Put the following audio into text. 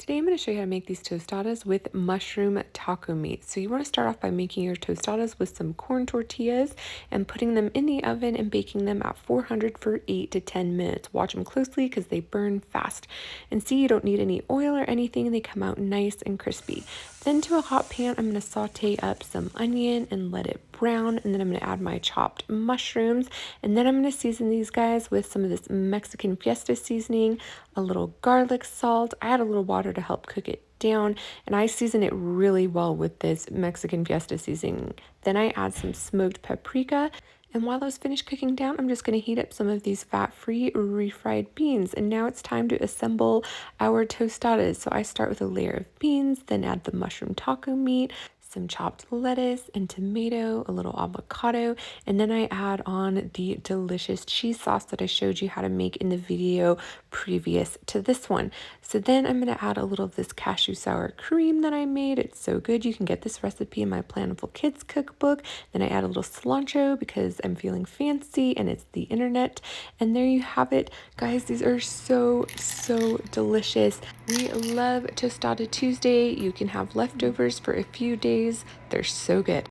Today I'm going to show you how to make these tostadas with mushroom taco meat. So you want to start off by making your tostadas with some corn tortillas and putting them in the oven and baking them at 400 for 8 to 10 minutes. Watch them closely because they burn fast. And see, you don't need any oil or anything. They come out nice and crispy. Then to a hot pan, I'm going to saute up some onion and let it brown, and then I'm going to add my chopped mushrooms, and then I'm going to season these guys with some of this Mexican fiesta seasoning, a little garlic salt. I add a little water to help cook it down, and I season it really well with this Mexican fiesta seasoning. Then I add some smoked paprika, and while those finish cooking down, I'm just going to heat up some of these fat-free refried beans. And now it's time to assemble our tostadas. So I start with a layer of beans, then add the mushroom taco meat, some chopped lettuce and tomato, a little avocado, and then I add on the delicious cheese sauce that I showed you how to make in the video previous to this one. So then I'm going to add a little of this cashew sour cream that I made. It's so good. You can get this recipe in my Planful Kids cookbook. Then I add a little cilantro because I'm feeling fancy and it's the internet. And there you have it. Guys, these are so delicious. We love Tostada Tuesday. You can have leftovers for a few days. They're so good.